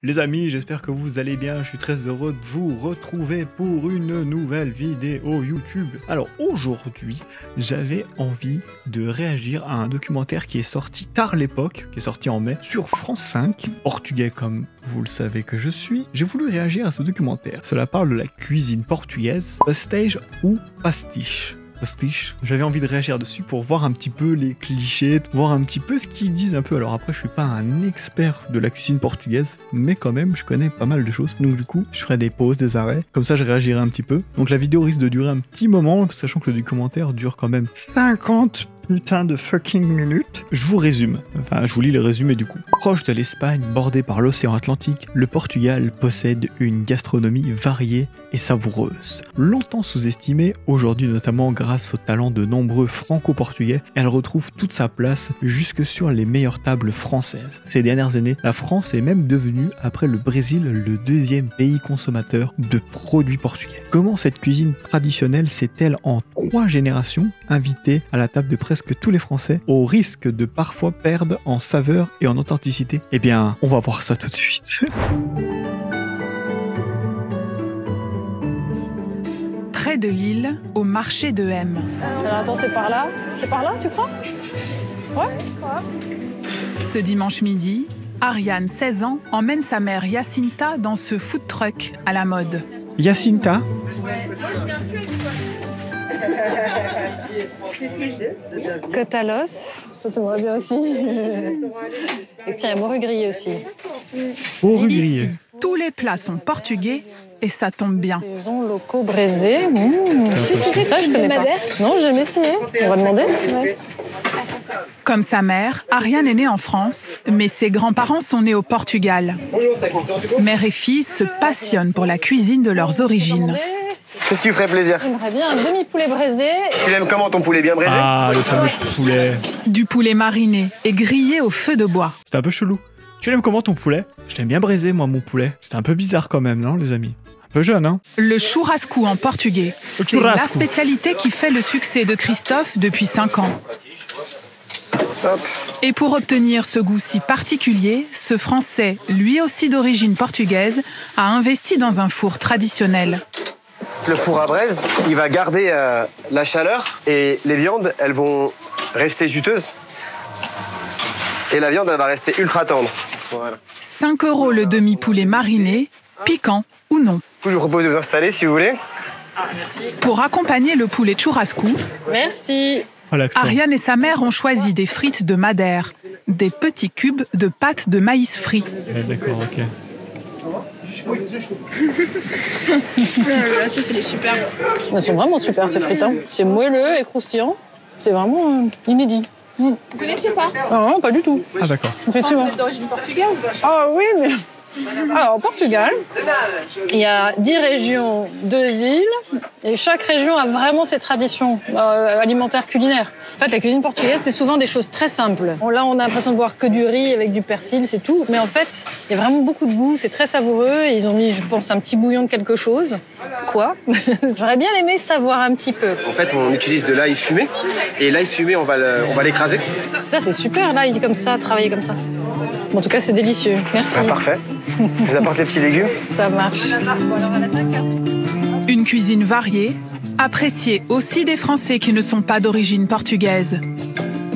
Les amis, j'espère que vous allez bien, je suis très heureux de vous retrouver pour une nouvelle vidéo YouTube. Alors aujourd'hui, j'avais envie de réagir à un documentaire qui est sorti tard l'époque, qui est sorti en mai, sur France 5, portugais comme vous le savez que je suis. J'ai voulu réagir à ce documentaire, cela parle de la cuisine portugaise, pastéis ou pastiche. J'avais envie de réagir dessus pour voir un petit peu les clichés, voir un petit peu ce qu'ils disent un peu. Alors après, je suis pas un expert de la cuisine portugaise, mais quand même, je connais pas mal de choses. Donc du coup, je ferai des pauses, des arrêts. Comme ça, je réagirai un petit peu. Donc la vidéo risque de durer un petit moment, sachant que le documentaire dure quand même 50 putain de fucking minutes. Je vous résume, enfin je vous lis le résumé du coup. Proche de l'Espagne, bordé par l'océan Atlantique, le Portugal possède une gastronomie variée et savoureuse. Longtemps sous-estimée, aujourd'hui notamment grâce au talent de nombreux franco-portugais, elle retrouve toute sa place jusque sur les meilleures tables françaises. Ces dernières années, la France est même devenue, après le Brésil, le deuxième pays consommateur de produits portugais. Comment cette cuisine traditionnelle s'est-elle en 3 générations invitée à la table de presque tous les Français, au risque de parfois perdre en saveur et en authenticité? Eh bien, on va voir ça tout de suite. Près de Lille, au marché de M. Alors attends, c'est par là, tu crois? Ouais. Ce dimanche midi, Ariane, 16 ans, emmène sa mère Jacinta dans ce food truck à la mode. Jacinta? Cotalos, ça t'aimerait bien aussi. Et tiens, morue grillée aussi. Morue grillée. Ici, tous les plats sont portugais et ça tombe bien. Saison locaux braisés. Ça, je connais pas. Non, j'ai jamais essayé. On va demander. Ouais. Comme sa mère, Ariane est née en France, mais ses grands-parents sont nés au Portugal. Mère et fille se passionnent pour la cuisine de leurs origines. Qu'est-ce qui vous ferait plaisir? J'aimerais bien un demi-poulet braisé. Tu l'aimes comment ton poulet, bien braisé? Ah, le fameux poulet. Du poulet mariné et grillé au feu de bois. C'était un peu chelou. Tu l'aimes comment ton poulet? Je l'aime bien braisé, moi, mon poulet. C'était un peu bizarre quand même, non, les amis? Un peu jeune, hein? Le churrasco en portugais. C'est la spécialité qui fait le succès de Christophe depuis 5 ans. Hop. Et pour obtenir ce goût si particulier, ce Français, lui aussi d'origine portugaise, a investi dans un four traditionnel. Le four à braise, il va garder la chaleur et les viandes, elles vont rester juteuses. Et la viande, elle va rester ultra tendre. Voilà. 5 € le demi-poulet mariné, piquant ou non. Je vous propose de vous installer si vous voulez. Ah, merci. Pour accompagner le poulet churrasco, merci. Ariane et sa mère ont choisi des frites de madère, des petits cubes de pâte de maïs frit. D'accord, ok. La sauce, elle est superbe. Elles sont vraiment super, ces frites. Hein. C'est moelleux et croustillant. C'est vraiment inédit. Vous connaissiez pas? Ah non, pas du tout. Ah d'accord. Effectivement. Vous êtes d'origine portugaise? Ah oui, mais... Alors, au Portugal, il y a 10 régions, 2 îles, et chaque région a vraiment ses traditions alimentaires culinaires. En fait, la cuisine portugaise, c'est souvent des choses très simples. Là, on a l'impression de voir que du riz avec du persil, c'est tout. Mais en fait, il y a vraiment beaucoup de goût, c'est très savoureux. Et ils ont mis, je pense, un petit bouillon de quelque chose. Quoi? J'aurais bien aimé savoir un petit peu. En fait, on utilise de l'ail fumé. Et l'ail fumé, on va l'écraser. Ça, c'est super, l'ail comme ça, travailler comme ça. En tout cas, c'est délicieux. Merci. Ah, parfait. Je vous apporte les petits légumes. Ça marche. Une cuisine variée, appréciée aussi des Français qui ne sont pas d'origine portugaise.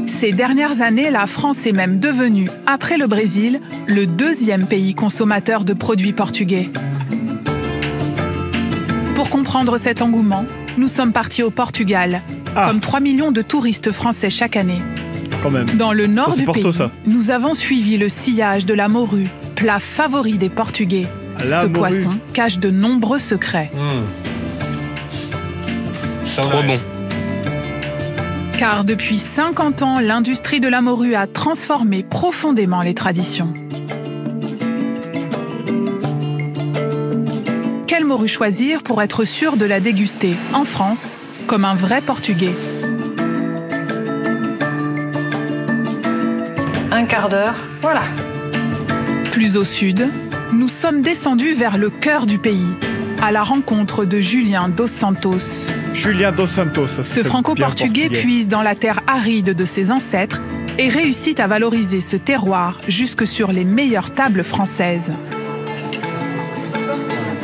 Ces dernières années, la France est même devenue, après le Brésil, le 2e pays consommateur de produits portugais. Pour comprendre cet engouement, nous sommes partis au Portugal, comme 3 millions de touristes français chaque année. Quand même. Dans le nord du Porto, pays, ça. nous avons suivi le sillage de la morue, plat favori des Portugais. Ce poisson cache de nombreux secrets. Trop bon. Car depuis 50 ans, l'industrie de la morue a transformé profondément les traditions. Quelle morue choisir pour être sûr de la déguster en France comme un vrai Portugais? Un quart d'heure, voilà. Plus au sud, nous sommes descendus vers le cœur du pays, à la rencontre de Julien dos Santos. Julien dos Santos. Ce franco-portugais puise dans la terre aride de ses ancêtres et réussit à valoriser ce terroir jusque sur les meilleures tables françaises.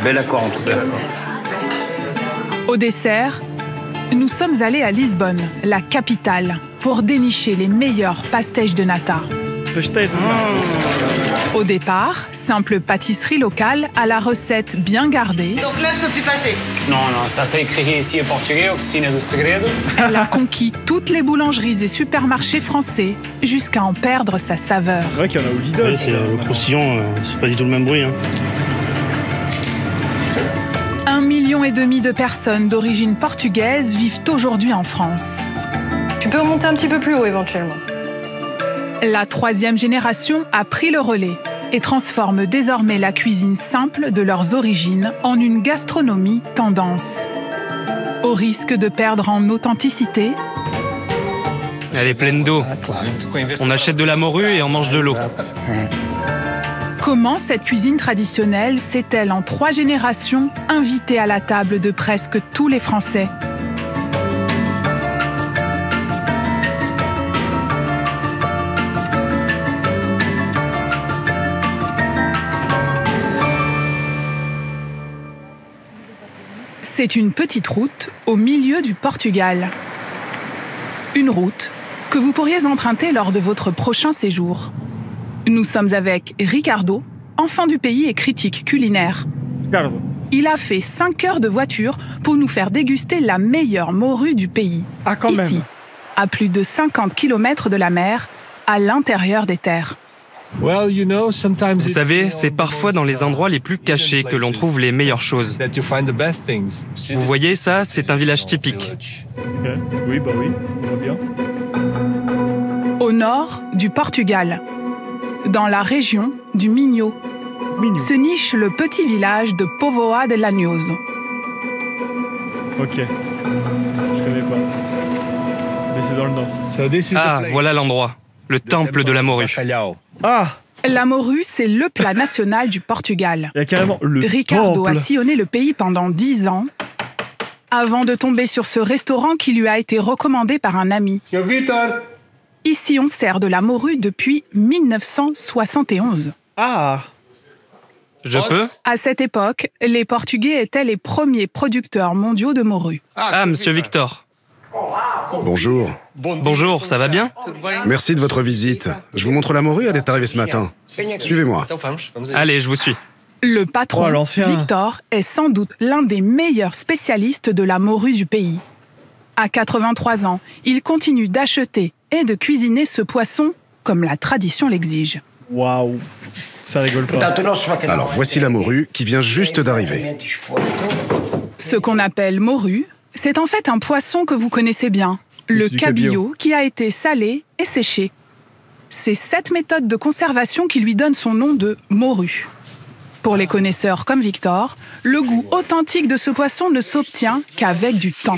Bel accord en tout cas. Au dessert, nous sommes allés à Lisbonne, la capitale, pour dénicher les meilleurs pastèches de nata. Au départ, simple pâtisserie locale à la recette bien gardée. Donc là, je peux plus passer. Non, ça c'est écrit ici en portugais, Oficina do Segredo. Elle a conquis toutes les boulangeries et supermarchés français jusqu'à en perdre sa saveur. C'est vrai qu'il y en a au Lidl. Ouais, c'est le croustillant, c'est pas du tout le même bruit. 1,5 million de personnes d'origine portugaise vivent aujourd'hui en France. Tu peux remonter un petit peu plus haut éventuellement. La 3e génération a pris le relais et transforme désormais la cuisine simple de leurs origines en une gastronomie tendance. Au risque de perdre en authenticité, elle est pleine d'eau. On achète de la morue et on mange de l'eau. comment cette cuisine traditionnelle s'est-elle en 3 générations invitée à la table de presque tous les Français ? C'est une petite route au milieu du Portugal. Une route que vous pourriez emprunter lors de votre prochain séjour. Nous sommes avec Ricardo, enfant du pays et critique culinaire. Il a fait 5 heures de voiture pour nous faire déguster la meilleure morue du pays. Ah, quand Ici, même. à plus de 50 km de la mer, à l'intérieur des terres. Vous savez, c'est parfois dans les endroits les plus cachés que l'on trouve les meilleures choses. Vous voyez, ça, c'est un village typique. Okay. Oui, on voit bien. Au nord du Portugal, dans la région du Minho, se niche le petit village de Póvoa de Lanhoso. Ok, je connais pas. Mais c'est dans le nord. Ah, voilà l'endroit. Le temple de la morue. Ah, La morue, c'est le plat national du Portugal. il y a carrément le Ricardo temple. a sillonné le pays pendant 10 ans avant de tomber sur ce restaurant qui lui a été recommandé par un ami. Ici, on sert de la morue depuis 1971. Ah, Je peux ? À cette époque, les Portugais étaient les premiers producteurs mondiaux de morue. Ah, monsieur Victor. Bonjour. Bonjour, ça va bien ? Merci de votre visite. Je vous montre la morue, elle est arrivée ce matin. Suivez-moi. Allez, je vous suis. Le patron, Oh, l'ancien. Victor, est sans doute l'un des meilleurs spécialistes de la morue du pays. À 83 ans, il continue d'acheter et de cuisiner ce poisson comme la tradition l'exige. waouh, ça rigole pas. Alors voici la morue qui vient juste d'arriver. Ce qu'on appelle morue, c'est en fait un poisson que vous connaissez bien, le c'est du cabillaud qui a été salé et séché. C'est cette méthode de conservation qui lui donne son nom de morue. Pour les connaisseurs comme Victor, le goût authentique de ce poisson ne s'obtient qu'avec du temps.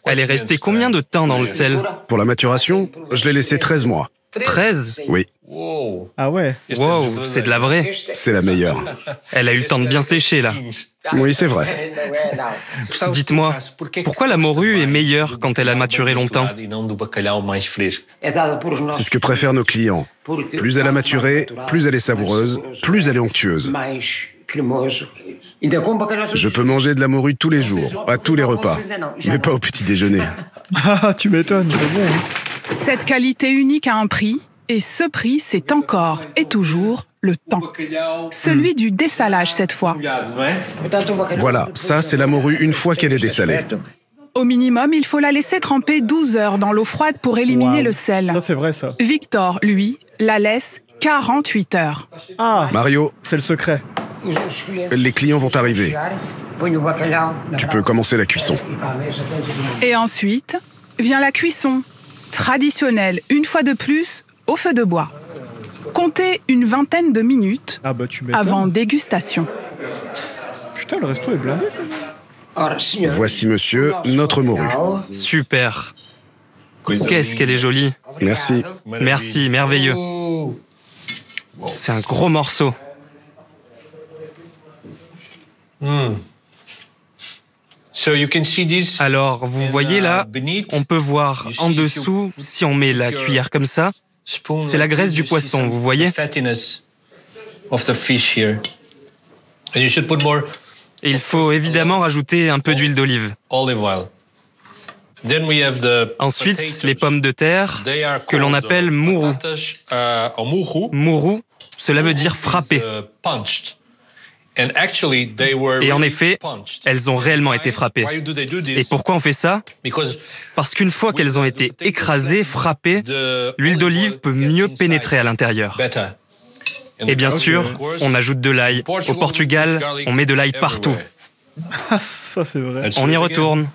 Elle est restée combien de temps dans le sel ? Pour la maturation, je l'ai laissé 13 mois. 13 ? Oui, Ah ouais. Wow, c'est de la vraie. c'est la meilleure. Elle a eu le temps de bien sécher, là. Oui, c'est vrai. Dites-moi, pourquoi la morue est meilleure quand elle a maturé longtemps ? C'est ce que préfèrent nos clients. Plus elle a maturé, plus elle est savoureuse, plus elle est onctueuse. Je peux manger de la morue tous les jours, à tous les repas, mais pas au petit déjeuner. Ah, tu m'étonnes, c'est bon. Hein. Cette qualité unique a un prix, et ce prix, c'est encore et toujours le temps. Celui du dessalage cette fois. Voilà, ça c'est la morue une fois qu'elle est dessalée. Au minimum, il faut la laisser tremper 12 heures dans l'eau froide pour éliminer Waouh. le sel. Ça, c'est vrai, ça. Victor, lui, la laisse 48 heures. Ah, Mario, c'est le secret. les clients vont arriver. Tu peux commencer la cuisson. Et ensuite, vient la cuisson, traditionnelle, une fois de plus, au feu de bois. Comptez une vingtaine de minutes Ah bah tu m'étonnes. avant dégustation. Putain, le resto est blindé. Voici monsieur, notre morue. Super. Qu'est-ce qu'elle est jolie. Merci. Merci, merveilleux. C'est un gros morceau. Alors, vous voyez là, on peut voir en dessous, si on met la cuillère comme ça, c'est la graisse du poisson, vous voyez ? Et il faut évidemment rajouter un peu d'huile d'olive. Ensuite, les pommes de terre, que l'on appelle mourou. Mourou, cela veut dire frapper. Et en effet, elles ont réellement été frappées. Et pourquoi on fait ça? Parce qu'une fois qu'elles ont été écrasées, frappées, l'huile d'olive peut mieux pénétrer à l'intérieur. Et bien sûr, on ajoute de l'ail. Au Portugal, on met de l'ail partout. Ah, ça c'est vrai. On y retourne.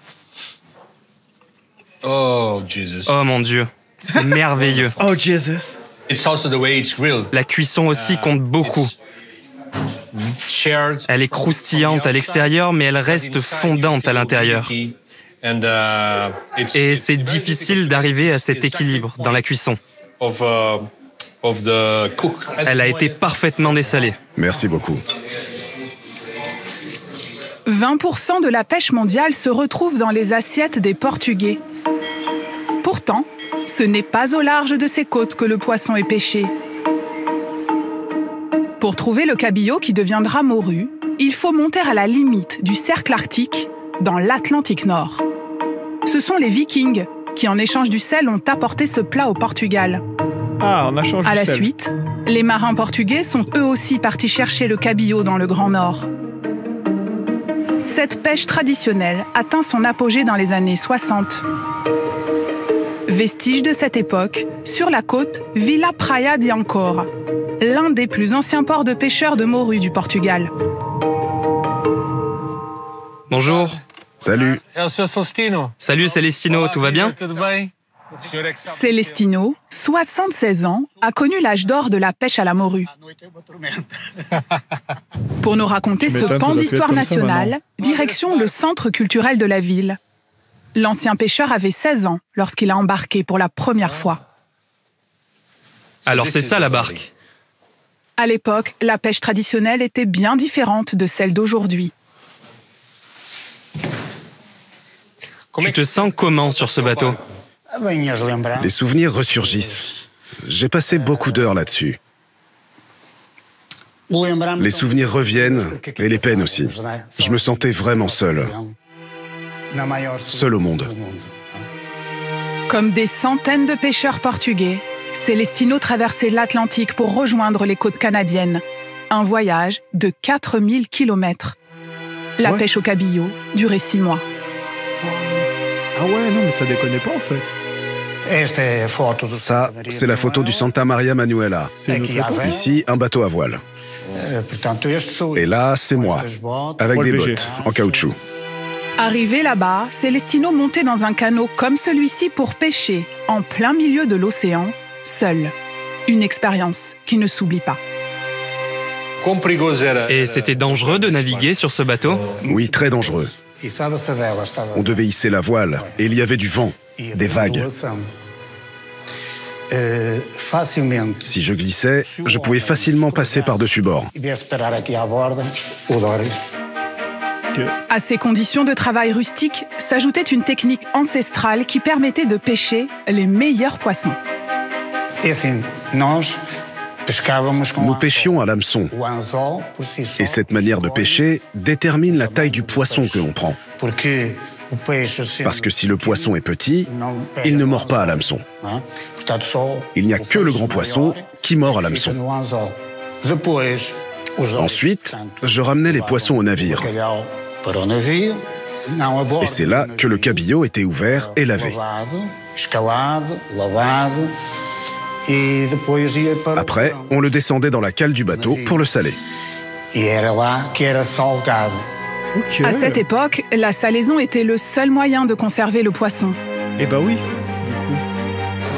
Oh mon Dieu, c'est merveilleux. Oh Jesus. La cuisson aussi compte beaucoup. Elle est croustillante à l'extérieur, mais elle reste fondante à l'intérieur. Et c'est difficile d'arriver à cet équilibre dans la cuisson. Elle a été parfaitement dessalée. Merci beaucoup. 20% de la pêche mondiale se retrouve dans les assiettes des Portugais. Pourtant, ce n'est pas au large de ces côtes que le poisson est pêché. Pour trouver le cabillaud qui deviendra morue, il faut monter à la limite du cercle arctique, dans l'Atlantique Nord. Ce sont les Vikings qui, en échange du sel, ont apporté ce plat au Portugal. Ah, on a changé à la sel. suite, les marins portugais sont eux aussi partis chercher le cabillaud dans le Grand Nord. Cette pêche traditionnelle atteint son apogée dans les années 60. Vestige de cette époque, sur la côte, Vila Praia de Ancora, l'un des plus anciens ports de pêcheurs de morue du Portugal. Bonjour. Salut. Salut Celestino, tout va bien? Celestino, 76 ans, a connu l'âge d'or de la pêche à la morue. Pour nous raconter ce pan d'histoire nationale, direction le centre culturel de la ville. L'ancien pêcheur avait 16 ans lorsqu'il a embarqué pour la première fois. Alors c'est ça la barque. À l'époque, la pêche traditionnelle était bien différente de celle d'aujourd'hui. Tu te sens comment sur ce bateau? Les souvenirs ressurgissent. J'ai passé beaucoup d'heures là-dessus. Les souvenirs reviennent, et les peines aussi. Je me sentais vraiment seul. Seul au monde. Comme des centaines de pêcheurs portugais, Celestino traversait l'Atlantique pour rejoindre les côtes canadiennes. Un voyage de 4000 km. La pêche au cabillaud durait 6 mois. Ah ouais, non, mais ça déconne pas en fait. Ça, c'est la photo du Santa Maria Manuela. Ici, un bateau à voile. Et là, c'est moi, avec des bottes en caoutchouc. Arrivé là-bas, Celestino montait dans un canot comme celui-ci pour pêcher, en plein milieu de l'océan, seul. Une expérience qui ne s'oublie pas. Et c'était dangereux de naviguer sur ce bateau? Oui, très dangereux. On devait hisser la voile, et il y avait du vent, des vagues. Si je glissais, je pouvais facilement passer par-dessus bord. À ces conditions de travail rustique, s'ajoutait une technique ancestrale qui permettait de pêcher les meilleurs poissons. Nous pêchions à l'hameçon. Et cette manière de pêcher détermine la taille du poisson que l'on prend. Parce que si le poisson est petit, il ne mord pas à l'hameçon. Il n'y a que le grand poisson qui mord à l'hameçon. Ensuite, je ramenais les poissons au navire. Et c'est là que le cabillaud était ouvert et lavé. Après, on le descendait dans la cale du bateau pour le saler. À cette époque, la salaison était le seul moyen de conserver le poisson. Eh bah oui,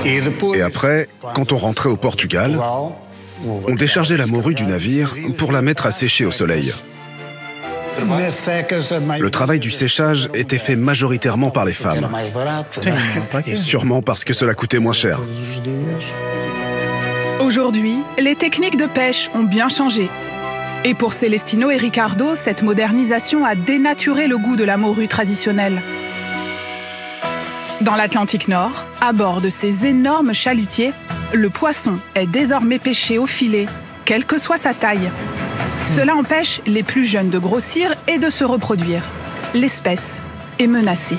du coup. Et après, quand on rentrait au Portugal, on déchargeait la morue du navire pour la mettre à sécher au soleil. Le travail du séchage était fait majoritairement par les femmes. Et sûrement parce que cela coûtait moins cher. Aujourd'hui, les techniques de pêche ont bien changé. Et pour Celestino et Ricardo, cette modernisation a dénaturé le goût de la morue traditionnelle. Dans l'Atlantique Nord, à bord de ces énormes chalutiers, le poisson est désormais pêché au filet, quelle que soit sa taille. Cela empêche les plus jeunes de grossir et de se reproduire. L'espèce est menacée.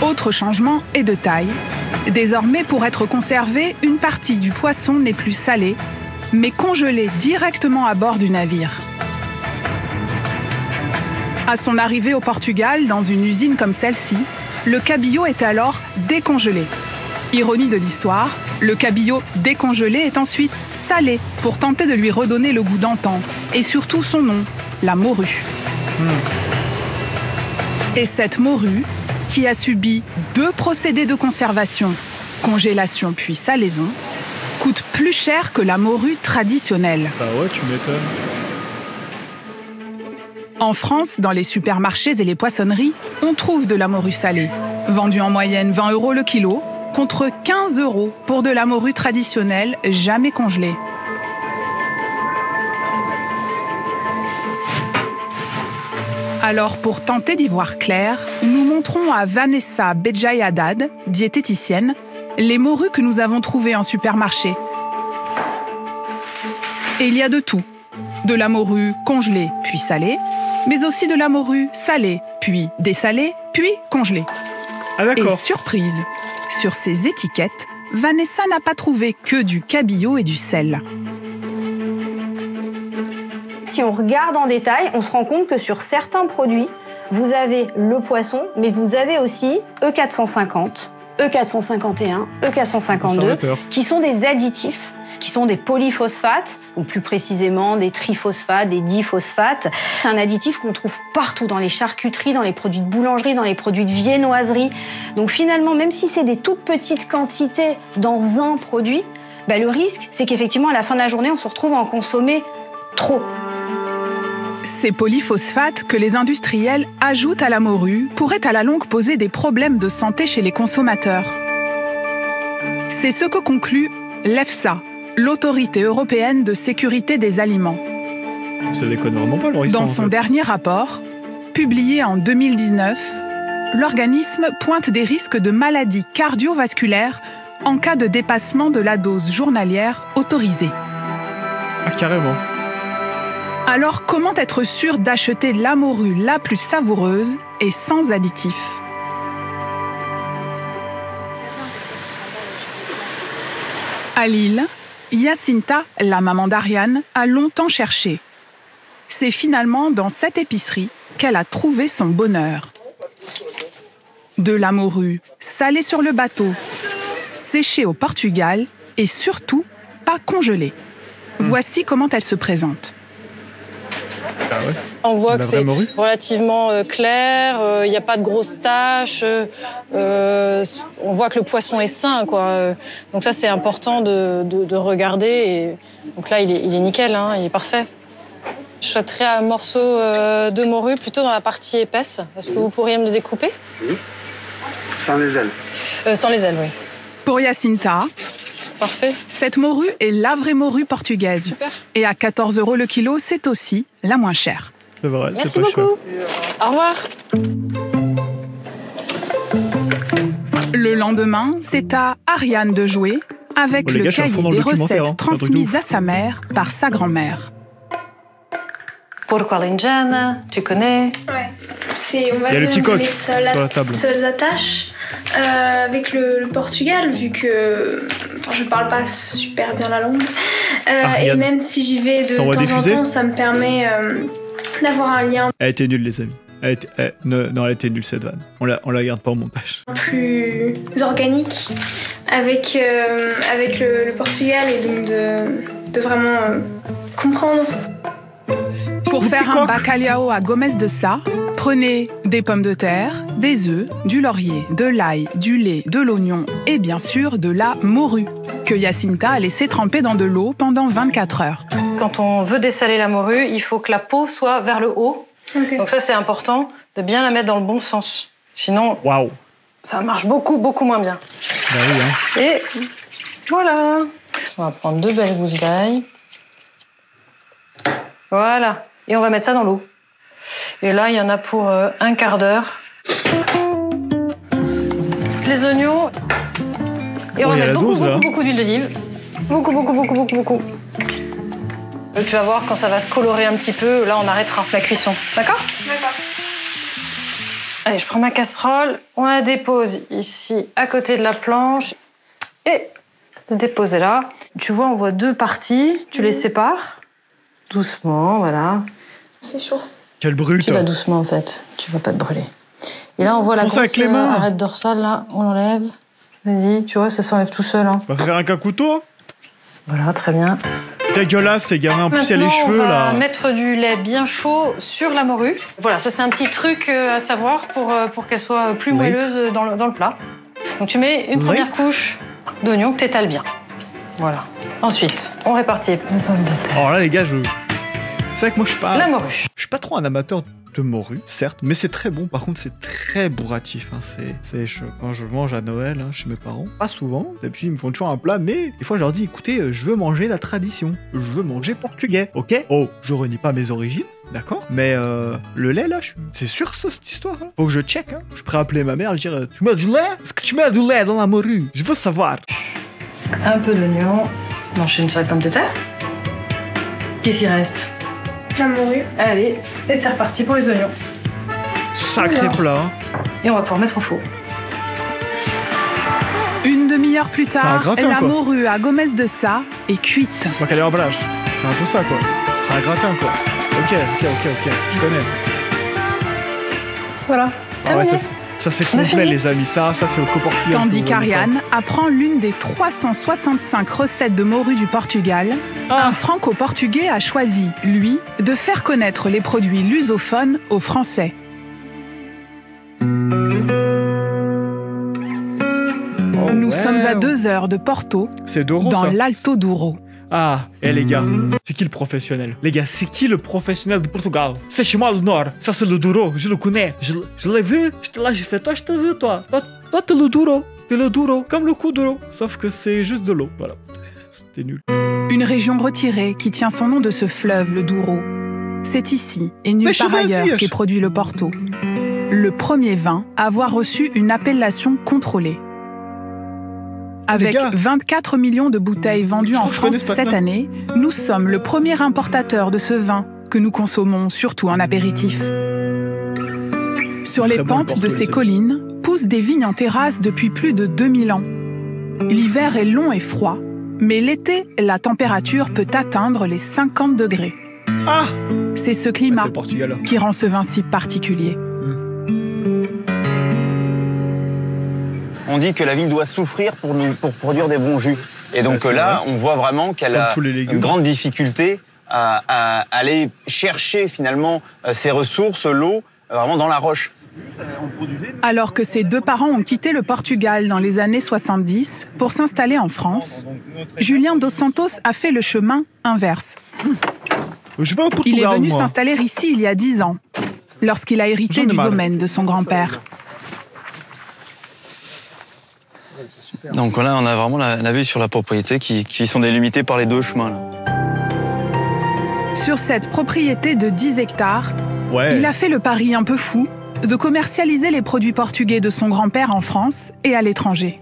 Autre changement est de taille. Désormais, pour être conservé, une partie du poisson n'est plus salée, mais congelée directement à bord du navire. À son arrivée au Portugal, dans une usine comme celle-ci, le cabillaud est alors décongelé. Ironie de l'histoire, le cabillaud décongelé est ensuite salé pour tenter de lui redonner le goût d'antan et surtout son nom, la morue. Et cette morue, qui a subi 2 procédés de conservation, congélation puis salaison, coûte plus cher que la morue traditionnelle. Bah ouais, tu m'étonnes. En France, dans les supermarchés et les poissonneries, on trouve de la morue salée, vendue en moyenne 20 € le kilo, contre 15 € pour de la morue traditionnelle jamais congelée. Alors, pour tenter d'y voir clair, nous montrons à Vanessa Bedjaï-Haddad, diététicienne, les morues que nous avons trouvées en supermarché. Et il y a de tout. De la morue congelée puis salée, mais aussi de la morue salée, puis dessalée, puis congelée. Ah d'accord. Et surprise, sur ces étiquettes, Vanessa n'a pas trouvé que du cabillaud et du sel. Si on regarde en détail, on se rend compte que sur certains produits, vous avez le poisson, mais vous avez aussi E450, E451, E452, qui sont des additifs, qui sont des polyphosphates, ou plus précisément des triphosphates, des diphosphates. C'est un additif qu'on trouve partout, dans les charcuteries, dans les produits de boulangerie, dans les produits de viennoiserie. Donc finalement, même si c'est des toutes petites quantités dans un produit, le risque, c'est qu'effectivement, à la fin de la journée, on se retrouve à en consommer trop. Ces polyphosphates que les industriels ajoutent à la morue pourraient à la longue poser des problèmes de santé chez les consommateurs. C'est ce que conclut l'EFSA, l'Autorité européenne de sécurité des aliments. Ça déconne vraiment pas, leur Dans son dernier rapport, publié en 2019, l'organisme pointe des risques de maladies cardiovasculaires en cas de dépassement de la dose journalière autorisée. Ah, carrément. Alors, comment être sûr d'acheter la morue la plus savoureuse et sans additifs ? À Lille, Jacinta, la maman d'Ariane, a longtemps cherché. C'est finalement dans cette épicerie qu'elle a trouvé son bonheur. De la morue salée sur le bateau, séchée au Portugal et surtout pas congelée. Voici comment elle se présente. Ah ouais. On voit que c'est relativement clair, il n'y a pas de grosses taches, on voit que le poisson est sain, quoi. Donc ça, c'est important de regarder. Et donc là, il est nickel, hein, il est parfait. Je souhaiterais un morceau de morue plutôt dans la partie épaisse. Est-ce que vous pourriez me le découper ? Oui. Sans les ailes. Sans les ailes, oui. Pour Jacinta, parfait. Cette morue est la vraie morue portugaise. Super. Et à 14 € le kilo, c'est aussi la moins chère. C'est vrai, merci beaucoup. Au revoir. Le lendemain, c'est à Ariane de jouer avec le cahier des recettes transmises à sa mère par sa grand-mère. Porco all'indiana, tu connais ? Ouais. C'est, on va dire, les seules attaches avec le Portugal, vu que je parle pas super bien la langue. Et même si j'y vais de temps en temps, ça me permet d'avoir un lien. Elle était nulle, les amis. Non, elle était nulle, cette vanne. On la garde pas au montage. Plus organique avec le Portugal, et donc de vraiment comprendre. Pour faire un bacalhau à Gomes de Sá, prenez des pommes de terre, des œufs, du laurier, de l'ail, du lait, de l'oignon et bien sûr de la morue, que Jacinta a laissé tremper dans de l'eau pendant 24 heures. Quand on veut dessaler la morue, il faut que la peau soit vers le haut. Okay. Donc ça, c'est important de bien la mettre dans le bon sens. Sinon, ça marche beaucoup moins bien. Bah oui, hein. Et voilà. On va prendre 2 belles gousses d'ail. Voilà. Et on va mettre ça dans l'eau. Et là, il y en a pour un quart d'heure. Les oignons. Et on va mettre beaucoup d'huile d'olive. Beaucoup. Tu vas voir quand ça va se colorer un petit peu, là on arrêtera la cuisson. D'accord? D'accord. Allez, je prends ma casserole, on la dépose ici à côté de la planche et le déposer là. Tu vois, on voit deux parties, tu les sépares doucement, voilà. C'est chaud. Quel brut. Tu vas doucement en fait, tu vas pas te brûler. Et là on voit la grosse arête dorsale, là, on l'enlève. Vas-y, tu vois, ça s'enlève tout seul. Hein. On va faire un couteau. Voilà, très bien. Dégueulasse, ces gamins. En plus, il y a les cheveux, là. On va mettre du lait bien chaud sur la morue. Voilà, ça, c'est un petit truc à savoir pour qu'elle soit plus moelleuse dans le plat. Donc, tu mets une première couche d'oignon que tu étales bien. Voilà. Ensuite, on répartit les pommes de terre. Alors là, les gars, c'est vrai que moi, je suis pas... La morue. Je suis pas trop un amateur de morue, certes, mais c'est très bon. Par contre, c'est très bourratif. Hein. Quand je mange à Noël chez mes parents, pas souvent. Et puis, ils me font toujours un plat, mais des fois, je leur dis, écoutez, je veux manger la tradition. Je veux manger portugais, ok? Oh, je renie pas mes origines, d'accord? Mais le lait, là, c'est sûr ça, cette histoire. Hein. Faut que je check. Hein. Je suis prêt à appeler ma mère et dire, tu mets du lait? Est-ce que tu mets du lait dans la morue? Je veux savoir. Un peu d'oignon. On enchaîne sur les pommes de terre. Qu'est-ce qu'il reste? La morue. Allez, et c'est reparti pour les oignons. Sacré plat. Et on va pouvoir mettre au four. Une demi-heure plus tard, gratin, la quoi. morue à Gomez de Sa est cuite. Donc elle est en brage. C'est un peu ça, quoi. C'est un gratin, quoi. Ok. Je connais. Voilà. Ah ouais, ça c'est complet, les amis. Ça c'est au Portugal. Tandis qu'Ariane apprend l'une des 365 recettes de morue du Portugal, un franco-portugais a choisi, lui, de faire connaître les produits lusophones aux Français. Nous sommes à 2 heures de Porto, c'est Douro, dans ça. l'Alto Douro. Ah, les gars, c'est qui le professionnel? Les gars, c'est qui le professionnel du Portugal? C'est chez moi le Nord, ça c'est le Douro, je le connais. Je l'ai vu, j'étais là, j'ai fait, toi je t'ai vu, toi. Toi t'es le Douro, comme le coup d'euro. Sauf que c'est juste de l'eau, voilà. C'était nul. Une région retirée qui tient son nom de ce fleuve, le Douro. C'est ici, et nulle part ailleurs, qu'est produit le Porto. Le premier vin à avoir reçu une appellation contrôlée. Avec 24 millions de bouteilles vendues en France cette année, nous sommes le premier importateur de ce vin que nous consommons surtout en apéritif. Sur les pentes de ces collines poussent des vignes en terrasse depuis plus de 2000 ans. L'hiver est long et froid, mais l'été, la température peut atteindre les 50 degrés. Ah! C'est ce climat qui rend ce vin si particulier. On dit que la vigne doit souffrir pour produire des bons jus. Et donc là, on voit vraiment qu'elle a une grande difficulté à aller chercher finalement ses ressources, l'eau, vraiment dans la roche. Alors que ses deux parents ont quitté le Portugal dans les années 70 pour s'installer en France, Julien Dos Santos a fait le chemin inverse. Il est venu s'installer ici il y a 10 ans, lorsqu'il a hérité du domaine de son grand-père. Donc là, on a vraiment la vue sur la propriété qui sont délimitées par les deux chemins. Là. Sur cette propriété de 10 hectares, il a fait le pari un peu fou de commercialiser les produits portugais de son grand-père en France et à l'étranger.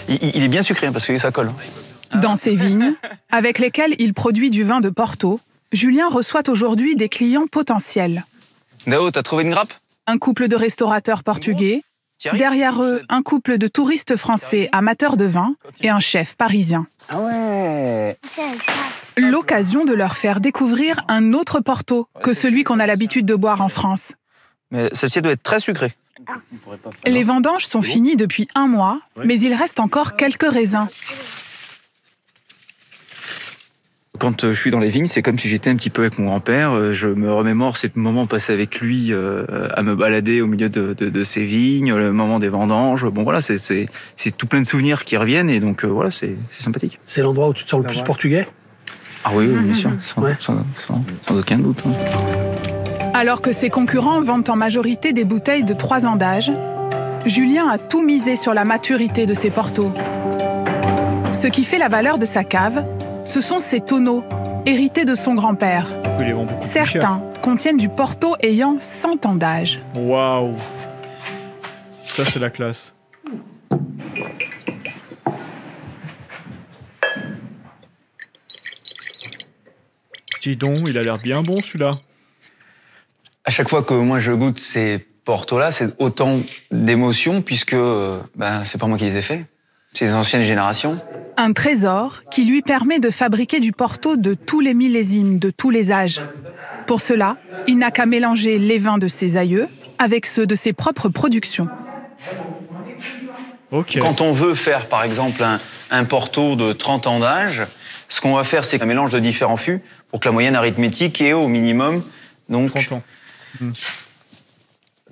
Il est bien sucré, hein, parce que ça colle. Dans ses vignes, avec lesquelles il produit du vin de Porto, Julien reçoit aujourd'hui des clients potentiels. Dao, t'as trouvé une grappe? Un couple de restaurateurs portugais, derrière eux, un couple de touristes français amateurs de vin et un chef parisien. Ah ouais! L'occasion de leur faire découvrir un autre Porto que celui qu'on a l'habitude de boire en France. Mais celle-ci doit être très sucrée. Les vendanges sont finies depuis 1 mois, mais il reste encore quelques raisins. Quand je suis dans les vignes, c'est comme si j'étais un petit peu avec mon grand-père. Je me remémore ces moments passés avec lui à me balader au milieu de ses vignes, le moment des vendanges. Bon voilà, c'est tout plein de souvenirs qui reviennent et donc voilà, c'est sympathique. C'est l'endroit où tu te sens le plus portugais? Ah oui, bien sûr, sans aucun doute. Alors que ses concurrents vendent en majorité des bouteilles de 3 ans d'âge, Julien a tout misé sur la maturité de ses portos. Ce qui fait la valeur de sa cave, ce sont ses tonneaux, hérités de son grand-père. Certains contiennent du Porto ayant 100 ans d'âge. Waouh! Ça, c'est la classe. Dis donc, il a l'air bien bon celui-là. À chaque fois que moi je goûte ces Portos-là, c'est autant d'émotions puisque c'est pas moi qui les ai faits, c'est les anciennes générations. Un trésor qui lui permet de fabriquer du Porto de tous les millésimes, de tous les âges. Pour cela, il n'a qu'à mélanger les vins de ses aïeux avec ceux de ses propres productions. Okay. Quand on veut faire, par exemple, un Porto de 30 ans d'âge, ce qu'on va faire, c'est un mélange de différents fûts pour que la moyenne arithmétique est au minimum donc 30 ans.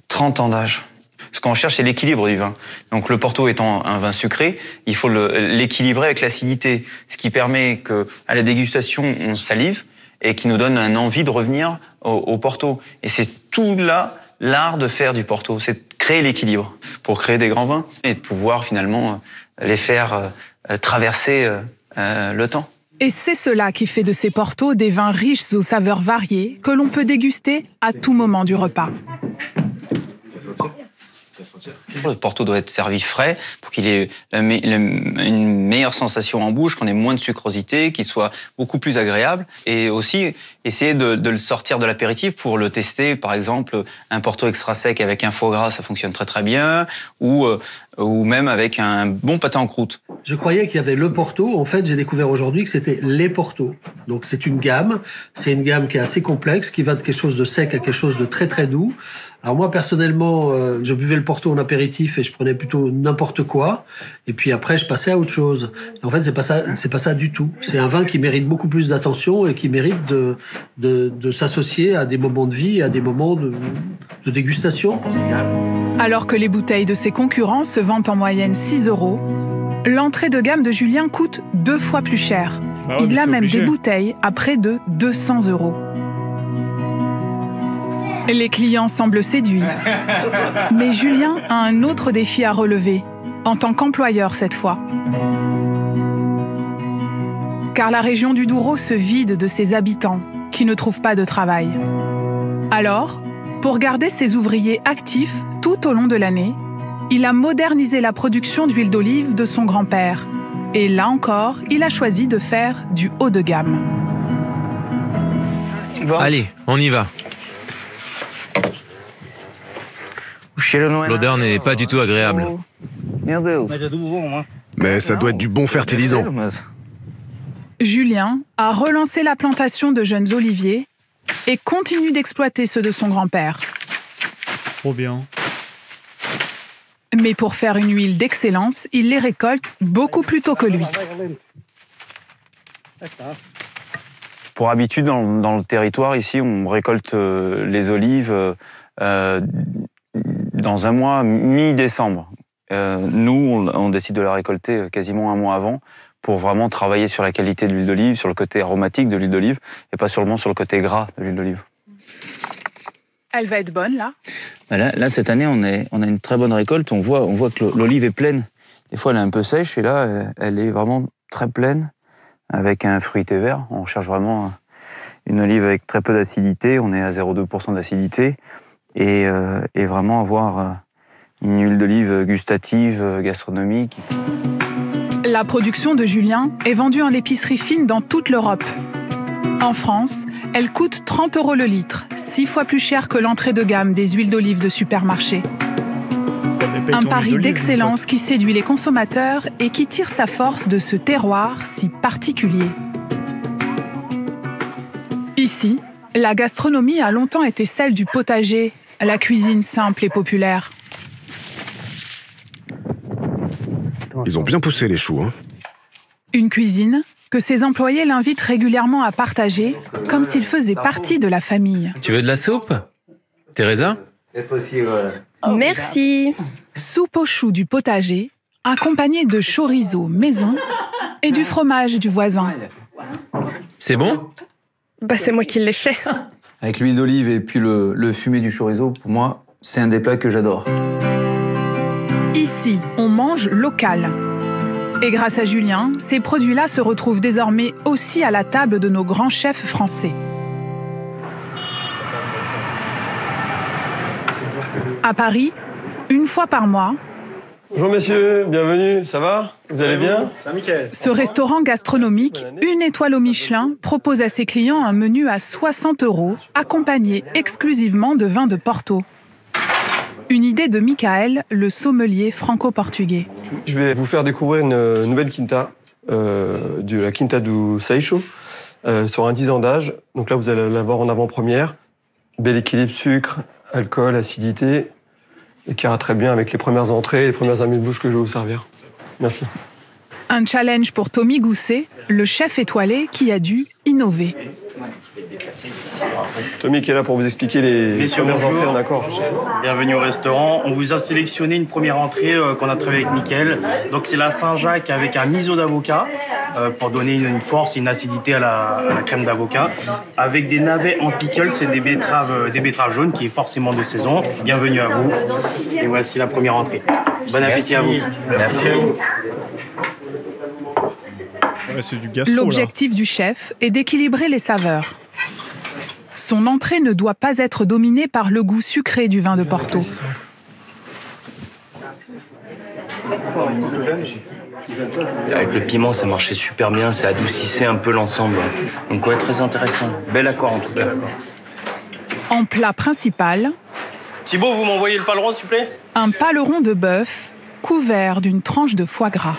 30 ans d'âge. Ce qu'on cherche, c'est l'équilibre du vin. Donc le Porto étant un vin sucré, il faut l'équilibrer avec l'acidité, ce qui permet qu'à la dégustation, on salive et qui nous donne une envie de revenir au Porto. Et c'est tout là l'art de faire du Porto, c'est de créer l'équilibre pour créer des grands vins et de pouvoir finalement les faire traverser le temps. Et c'est cela qui fait de ces Portos des vins riches aux saveurs variées que l'on peut déguster à tout moment du repas. Le Porto doit être servi frais pour qu'il ait une meilleure sensation en bouche, qu'on ait moins de sucrosité, qu'il soit beaucoup plus agréable. Et aussi, essayer de le sortir de l'apéritif pour le tester. Par exemple, un Porto extra sec avec un foie gras, ça fonctionne très très bien. Ou même avec un bon pâté en croûte. Je croyais qu'il y avait le Porto. En fait, j'ai découvert aujourd'hui que c'était les Portos. Donc c'est une gamme. C'est une gamme qui est assez complexe, qui va de quelque chose de sec à quelque chose de très très doux. Alors moi, personnellement, je buvais le Porto en apéritif et je prenais plutôt n'importe quoi. Et puis après, je passais à autre chose. Et en fait, c'est pas ça du tout. C'est un vin qui mérite beaucoup plus d'attention et qui mérite de s'associer à des moments de vie, à des moments de dégustation. Alors que les bouteilles de ses concurrents se vendent en moyenne 6 €, l'entrée de gamme de Julien coûte 2 fois plus cher. Il a même des bouteilles à près de 200 €. Les clients semblent séduits. Mais Julien a un autre défi à relever, en tant qu'employeur cette fois. Car la région du Douro se vide de ses habitants, qui ne trouvent pas de travail. Alors, pour garder ses ouvriers actifs tout au long de l'année, il a modernisé la production d'huile d'olive de son grand-père. Et là encore, il a choisi de faire du haut de gamme. Allez, on y va. L'odeur n'est pas du tout agréable. Mais ça doit être du bon fertilisant. Julien a relancé la plantation de jeunes oliviers et continue d'exploiter ceux de son grand-père. Trop bien. Mais pour faire une huile d'excellence, il les récolte beaucoup plus tôt que lui. Pour habitude, dans le territoire, ici, on récolte les olives dans un mois, mi-décembre. Nous, on décide de la récolter quasiment un mois avant pour vraiment travailler sur la qualité de l'huile d'olive, sur le côté aromatique de l'huile d'olive et pas seulement sur le côté gras de l'huile d'olive. Elle va être bonne, là? Là, cette année, on a une très bonne récolte. On voit que l'olive est pleine. Des fois, elle est un peu sèche et là, elle est vraiment très pleine avec un fruité vert. On cherche vraiment une olive avec très peu d'acidité. On est à 0,2% d'acidité. Et vraiment avoir une huile d'olive gustative, gastronomique. La production de Julien est vendue en épicerie fine dans toute l'Europe. En France, elle coûte 30 € le litre, 6 fois plus cher que l'entrée de gamme des huiles d'olive de supermarché. Un pari d'excellence qui séduit les consommateurs et qui tire sa force de ce terroir si particulier. Ici, la gastronomie a longtemps été celle du potager, la cuisine simple et populaire. Ils ont bien poussé les choux, hein. Une cuisine que ses employés l'invitent régulièrement à partager, comme s'il faisait partie de la famille. Tu veux de la soupe, Teresa? C'est possible. Merci. Soupe aux choux du potager, accompagnée de chorizo maison et du fromage du voisin. C'est bon? C'est moi qui l'ai fait. Avec l'huile d'olive et puis le fumé du chorizo, pour moi, c'est un des plats que j'adore. Ici, on mange local. Et grâce à Julien, ces produits-là se retrouvent désormais aussi à la table de nos grands chefs français. À Paris, une fois par mois, Bonjour messieurs, bienvenue, ça va? Vous allez bien? C'est Mickaël. Ce restaurant gastronomique, 1 étoile au Michelin, propose à ses clients un menu à 60 €, accompagné exclusivement de vin de Porto. Une idée de Mickaël, le sommelier franco-portugais. Je vais vous faire découvrir une nouvelle quinta, de la Quinta do Seixo, sur un 10 ans d'âge. Donc là, vous allez l'avoir en avant-première. Bel équilibre sucre, alcool, acidité, et qui ira très bien avec les premières entrées et les premières amuse-bouches que je vais vous servir. Merci. Un challenge pour Tommy Gousset, le chef étoilé qui a dû innover. Tommy qui est là pour vous expliquer les premières entrées en accord. Bienvenue au restaurant. On vous a sélectionné une première entrée qu'on a travaillé avec Mickaël. Donc c'est la Saint-Jacques avec un miso d'avocat pour donner une force et une acidité à la crème d'avocat. Avec des navets en pickle, c'est des betteraves jaunes qui est forcément de saison. Bienvenue à vous. Et voici la première entrée. Bon appétit à vous. Merci. Ouais, c'est du gastro, l'objectif du chef est d'équilibrer les saveurs. Son entrée ne doit pas être dominée par le goût sucré du vin de Porto. Avec le piment, ça marchait super bien, ça adoucissait un peu l'ensemble. Donc ouais, très intéressant. Bel accord en tout cas. En plat principal... Thibaut, vous m'envoyez le paleron, s'il vous plaît? Un paleron de bœuf couvert d'une tranche de foie gras.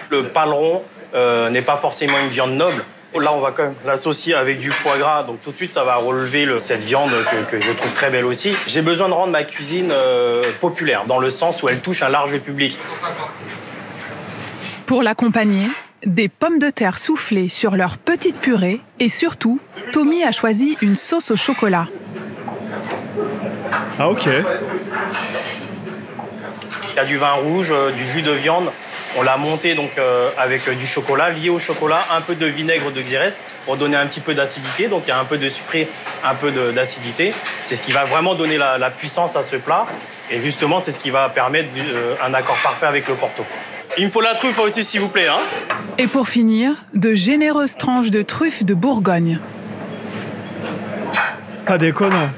Le paleron n'est pas forcément une viande noble. Là, on va quand même l'associer avec du foie gras. Donc tout de suite, ça va relever cette viande que je trouve très belle aussi. J'ai besoin de rendre ma cuisine populaire, dans le sens où elle touche un large public. Pour l'accompagner, des pommes de terre soufflées sur leur petite purée. Et surtout, Tommy a choisi une sauce au chocolat. Ah ok. Il y a du vin rouge, du jus de viande. On l'a monté donc avec du chocolat, lié au chocolat, un peu de vinaigre de Xérès pour donner un petit peu d'acidité. Donc il y a un peu de sucré, un peu d'acidité. C'est ce qui va vraiment donner la puissance à ce plat. Et justement, c'est ce qui va permettre un accord parfait avec le Porto. Il me faut la truffe aussi, s'il vous plaît. Hein. Et pour finir, de généreuses tranches de truffes de Bourgogne. Pas déconnant.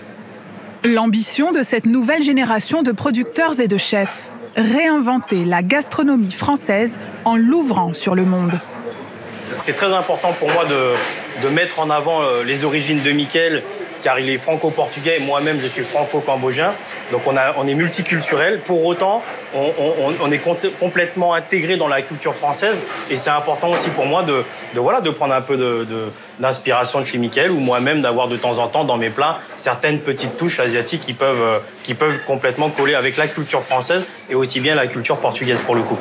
L'ambition de cette nouvelle génération de producteurs et de chefs. Réinventer la gastronomie française en l'ouvrant sur le monde. C'est très important pour moi de mettre en avant les origines de Mickaël, car il est franco-portugais et moi-même je suis franco-cambodgien. Donc on est multiculturel. Pour autant, on est complètement intégré dans la culture française. Et c'est important aussi pour moi de prendre un peu d'inspiration de chez Mickaël ou moi-même d'avoir de temps en temps dans mes plats certaines petites touches asiatiques qui peuvent complètement coller avec la culture française et aussi bien la culture portugaise pour le coup.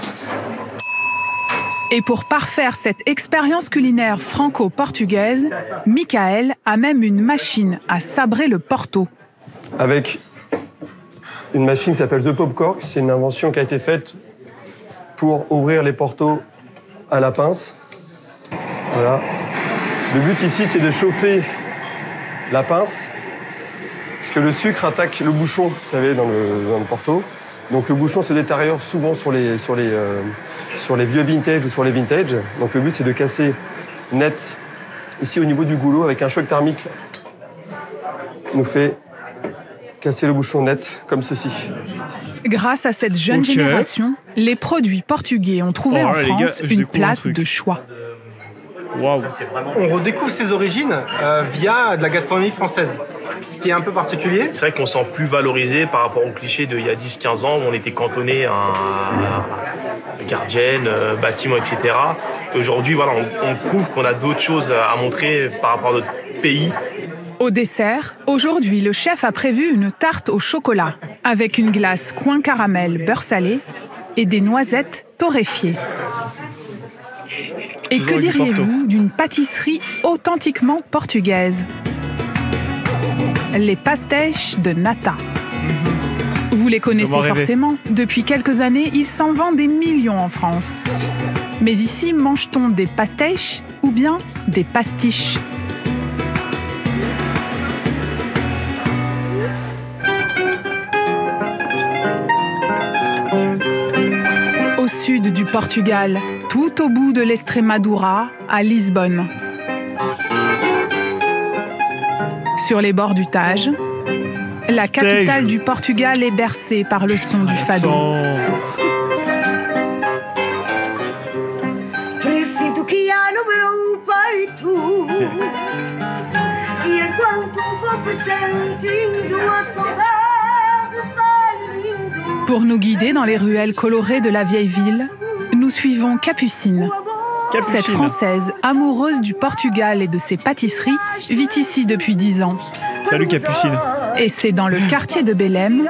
Et pour parfaire cette expérience culinaire franco-portugaise, Mickaël a même une machine à sabrer le Porto. Avec une machine qui s'appelle The Pop Cork, c'est une invention qui a été faite pour ouvrir les portos à la pince. Voilà. Le but ici, c'est de chauffer la pince, parce que le sucre attaque le bouchon, vous savez, dans le porto. Donc le bouchon se détériore souvent sur les vieux vintage ou sur les vintage. Donc le but, c'est de casser net ici au niveau du goulot avec un choc thermique. Nous fait casser le bouchon net comme ceci. Grâce à cette jeune génération, les produits portugais ont trouvé en France une place de choix. Wow. On redécouvre ses origines via de la gastronomie française. Ce qui est un peu particulier. C'est vrai qu'on se sent plus valorisé par rapport au cliché d'il y a 10-15 ans où on était cantonné à gardienne, bâtiment, etc. Aujourd'hui, voilà, on prouve qu'on a d'autres choses à montrer par rapport à notre pays. Au dessert, aujourd'hui, le chef a prévu une tarte au chocolat avec une glace coin caramel beurre salé et des noisettes torréfiées. Et que diriez-vous d'une pâtisserie authentiquement portugaise? Les pastéis de nata. Vous les connaissez forcément. Depuis quelques années, il s'en vend des millions en France. Mais ici, mange-t-on des pastéis ou bien des pastiches? Au sud du Portugal, tout au bout de l'Estremadura, à Lisbonne. Sur les bords du Tage, La capitale du Portugal est bercée par le son du fado. Pour nous guider dans les ruelles colorées de la vieille ville, nous suivons Capucine. Cette Française, amoureuse du Portugal et de ses pâtisseries, vit ici depuis 10 ans. Salut Capucine. Et c'est dans le quartier de Belém,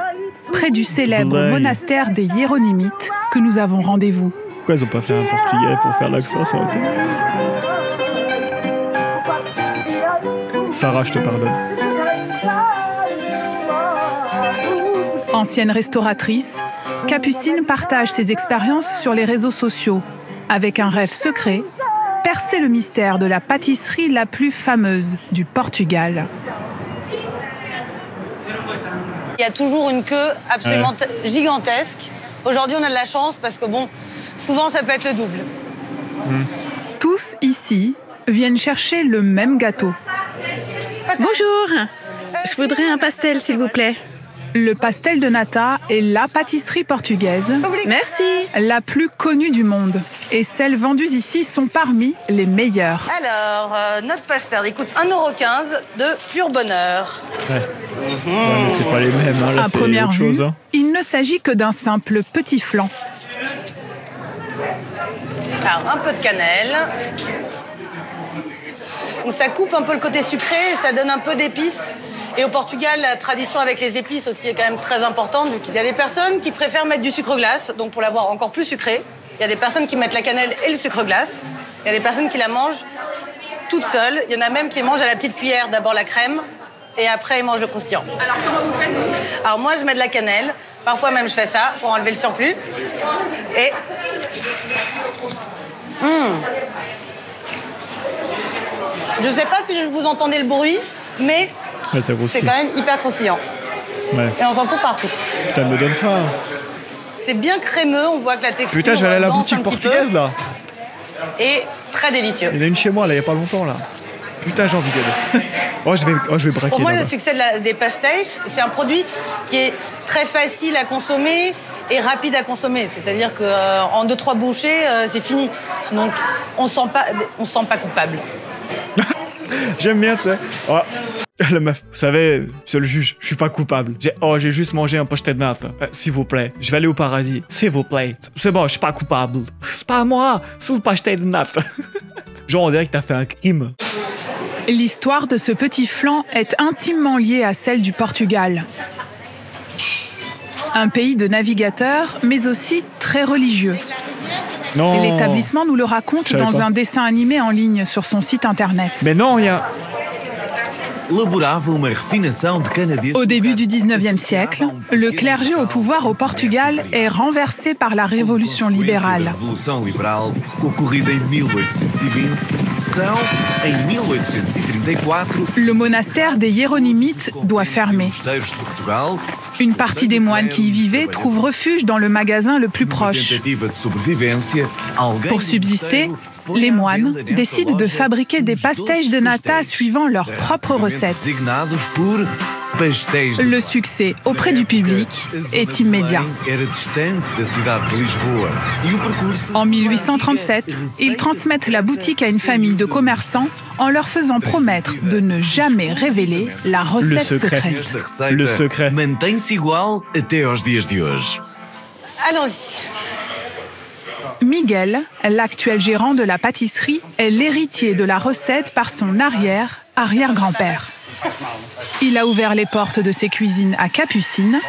près du célèbre monastère des Hiéronymites, que nous avons rendez-vous. Pourquoi ils n'ont pas fait un portugais pour faire l'accent, ça aurait été... Sarah, je te pardonne. Ancienne restauratrice, Capucine partage ses expériences sur les réseaux sociaux, avec un rêve secret, percer le mystère de la pâtisserie la plus fameuse du Portugal. Il y a toujours une queue absolument gigantesque. Aujourd'hui, on a de la chance parce que bon, souvent ça peut être le double. Tous ici viennent chercher le même gâteau. Bonjour, je voudrais un pastel s'il vous plaît. Le pastel de nata est la pâtisserie portugaise. Merci. La plus connue du monde. Et celles vendues ici sont parmi les meilleures. Alors, notre pastel, il coûte 1,15 € de pur bonheur. Ouais. Mais c'est pas les mêmes, hein. Là, à première vue, il ne s'agit que d'un simple petit flan. Alors, un peu de cannelle. Donc, ça coupe un peu le côté sucré et ça donne un peu d'épices. Et au Portugal, la tradition avec les épices aussi est quand même très importante. Donc il y a des personnes qui préfèrent mettre du sucre glace, donc pour l'avoir encore plus sucré. Il y a des personnes qui mettent la cannelle et le sucre glace. Il y a des personnes qui la mangent toute seule. Il y en a même qui mangent à la petite cuillère d'abord la crème et après ils mangent le croustillant. Alors comment vous faites? Alors moi je mets de la cannelle. Parfois même je fais ça pour enlever le surplus. Et... Je sais pas si vous entendez le bruit, mais... Ouais, c'est quand même hyper croustillant. Ouais. Et on s'en fout partout. Putain, me donne faim. C'est bien crémeux, on voit que la texture... Putain, je vais aller à la boutique portugaise, là. Et très délicieux. Il y en a une chez moi, là, il n'y a pas longtemps, là. Putain, j'ai envie d'aller. Je vais braquer. Pour moi, là-bas. le succès des pastéis, c'est un produit qui est très facile à consommer et rapide à consommer. C'est-à-dire qu'en 2-3 bouchées, c'est fini. Donc, on ne se sent pas coupable. J'aime bien, tu sais. Oh. La meuf, vous savez, monsieur le juge, je suis pas coupable. J'ai juste mangé un pastel de nata. S'il vous plaît, je vais aller au paradis. S'il vous plaît. C'est bon, je suis pas coupable. C'est pas moi, c'est le pastel de nata. Genre, on dirait que t'as fait un crime. L'histoire de ce petit flan est intimement liée à celle du Portugal. Un pays de navigateurs, mais aussi très religieux. Non. L'établissement nous le raconte dans un dessin animé en ligne sur son site internet. Mais non, il y a... Au début du 19e siècle, le clergé au pouvoir au Portugal est renversé par la révolution libérale. Le monastère des Hiéronymites doit fermer. Une partie des moines qui y vivaient trouve refuge dans le magasin le plus proche. Pour subsister, les moines décident de fabriquer des pastéis de nata suivant leurs propres recettes. Le succès auprès du public est immédiat. En 1837, ils transmettent la boutique à une famille de commerçants en leur faisant promettre de ne jamais révéler la recette secrète. Le secret. Allons-y. Miguel, l'actuel gérant de la pâtisserie, est l'héritier de la recette par son arrière-grand-père. Il a ouvert les portes de ses cuisines à Capucine,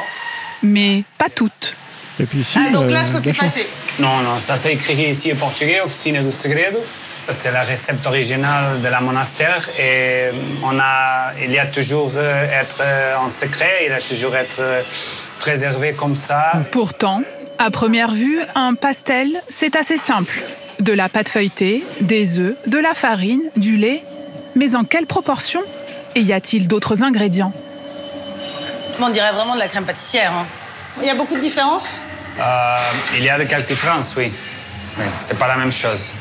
mais pas toutes. Capucine, donc là, je peux plus passer. Non, ça c'est écrit ici en portugais, Oficina do Segredo. C'est la recette originale de la monastère et il y a toujours être en secret, il a toujours être préservé comme ça. Pourtant, à première vue, un pastel, c'est assez simple. De la pâte feuilletée, des œufs, de la farine, du lait. Mais en quelle proportion? Et y a-t-il d'autres ingrédients? On dirait vraiment de la crème pâtissière. Hein. Il y a beaucoup de différences? Il y a de quelques différences, oui. Mais c'est pas la même chose.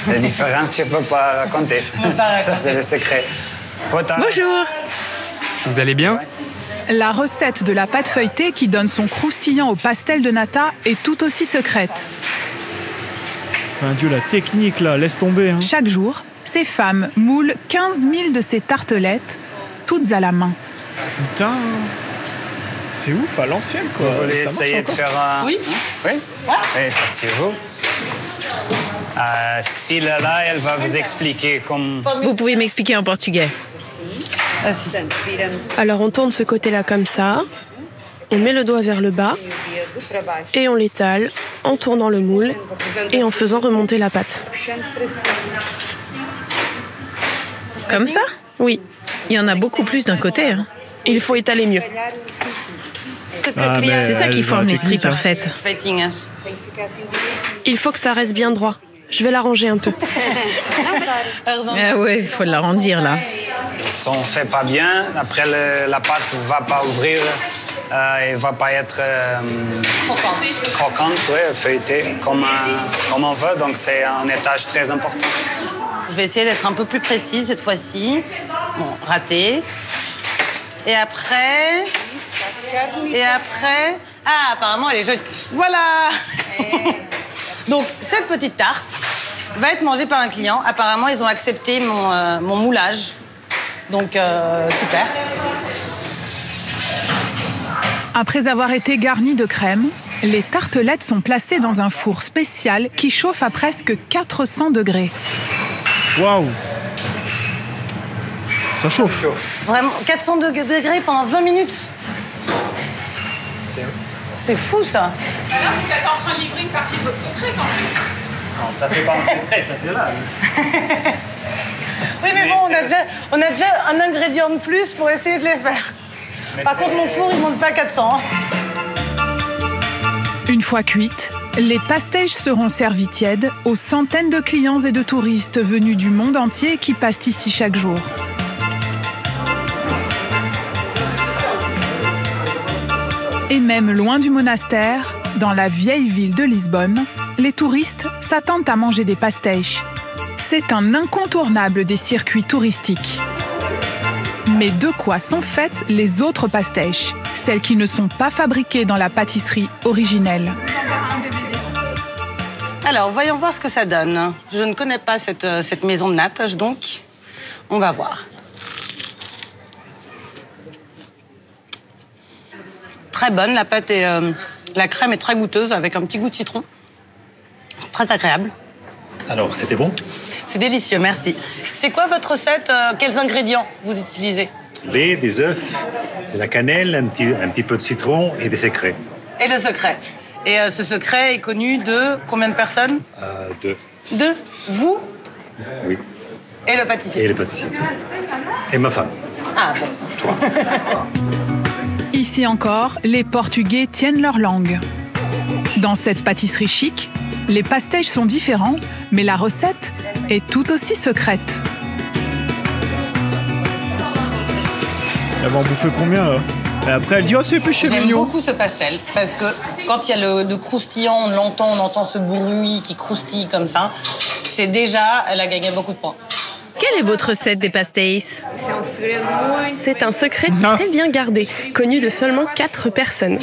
Les différences, je peux pas raconter. Ça, c'est le secret. Bonjour. Vous allez bien? La recette de la pâte feuilletée qui donne son croustillant au pastel de nata est tout aussi secrète. Mon Dieu, la technique là, laisse tomber. Hein. Chaque jour, ces femmes moulent 15 000 de ces tartelettes, toutes à la main. Putain, c'est ouf, à l'ancienne quoi. Vous voulez essayer de faire un... Oui. Oui. Oui, asseyez-vous. Sila là, elle va vous expliquer comme... Vous pouvez m'expliquer en portugais? Alors on tourne ce côté-là comme ça, on met le doigt vers le bas et on l'étale en tournant le moule et en faisant remonter la pâte. Comme ça? Oui. Il y en a beaucoup plus d'un côté. Hein. Il faut étaler mieux. C'est ça qui forme les stries parfaites. Il faut que ça reste bien droit. Je vais l'arranger un peu. Ah ouais, il faut l'arrondir là. Si on ne fait pas bien, après la pâte ne va pas ouvrir et ne va pas être croquante, ouais, feuilletée comme on veut. Donc c'est un étage très important. Je vais essayer d'être un peu plus précise cette fois-ci. Bon, raté. Et après... Ah, apparemment, elle est jolie. Voilà. Donc, cette petite tarte va être mangée par un client. Apparemment, ils ont accepté mon moulage. Donc, super. Après avoir été garnies de crème, les tartelettes sont placées dans un four spécial qui chauffe à presque 400 degrés. Waouh! Ça chauffe. Vraiment, 400 degrés pendant 20 minutes. C'est fou, ça. Alors, vous êtes en train de livrer une partie de votre secret, quand même. Non, ça, c'est pas un secret, ça, c'est là. Oui, mais bon, on a déjà un ingrédient de plus pour essayer de les faire. Par contre, mon four, il ne monte pas 400. Une fois cuites, les pastèches seront servis tièdes aux centaines de clients et de touristes venus du monde entier qui passent ici chaque jour. Et même loin du monastère, dans la vieille ville de Lisbonne, les touristes s'attendent à manger des pastèches. C'est un incontournable des circuits touristiques. Mais de quoi sont faites les autres pastèches, celles qui ne sont pas fabriquées dans la pâtisserie originelle? Alors, voyons voir ce que ça donne. Je ne connais pas cette maison de Natas, donc on va voir. Très bonne, la pâte et la crème est très goûteuse avec un petit goût de citron. Très agréable. Alors, c'était bon? C'est délicieux, merci. C'est quoi votre recette? Quels ingrédients vous utilisez? Lait, des œufs, de la cannelle, un petit peu de citron et des secrets. Et le secret. Et ce secret est connu de combien de personnes? Deux. Deux? Vous? Oui. Et le pâtissier? Et le pâtissier. Et ma femme. Ah bon. Toi. Ici encore, les Portugais tiennent leur langue. Dans cette pâtisserie chic, les pastèches sont différents, mais la recette est tout aussi secrète. Elle va en bouffer combien là? Et après elle dit oh c'est péché mignon. J'aime beaucoup ce pastel parce que quand il y a le croustillant, on entend ce bruit qui croustille comme ça. C'est déjà, elle a gagné beaucoup de points. Quelle est votre recette des pastéis? C'est un secret très bien gardé, connu de seulement 4 personnes.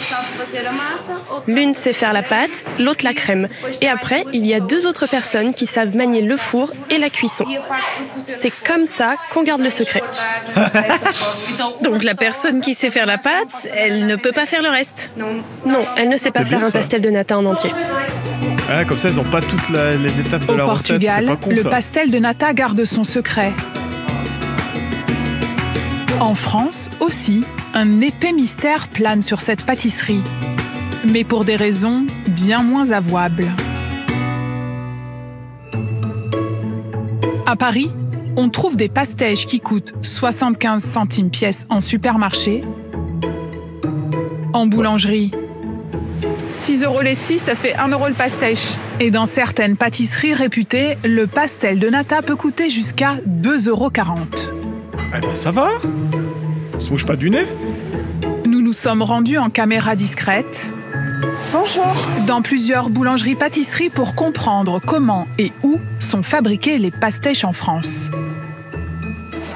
L'une sait faire la pâte, l'autre la crème. Et après, il y a 2 autres personnes qui savent manier le four et la cuisson. C'est comme ça qu'on garde le secret. Donc la personne qui sait faire la pâte, elle ne peut pas faire le reste? Non, elle ne sait pas faire un pastel de nata en entier. Ah, comme ça, ils n'ont pas toutes les étapes de la recette. Au Portugal, pas con, le ça. pastel de nata garde son secret. En France aussi, un épais mystère plane sur cette pâtisserie. Mais pour des raisons bien moins avouables. À Paris, on trouve des pastèches qui coûtent 75 centimes pièce en supermarché. En boulangerie, 6 € les 6, ça fait 1 € le pastèche. Et dans certaines pâtisseries réputées, le pastel de nata peut coûter jusqu'à 2,40 €. Eh ben ça va. On se mouche pas du nez. Nous nous sommes rendus en caméra discrète. Bonjour. Dans plusieurs boulangeries-pâtisseries pour comprendre comment et où sont fabriquées les pastèches en France.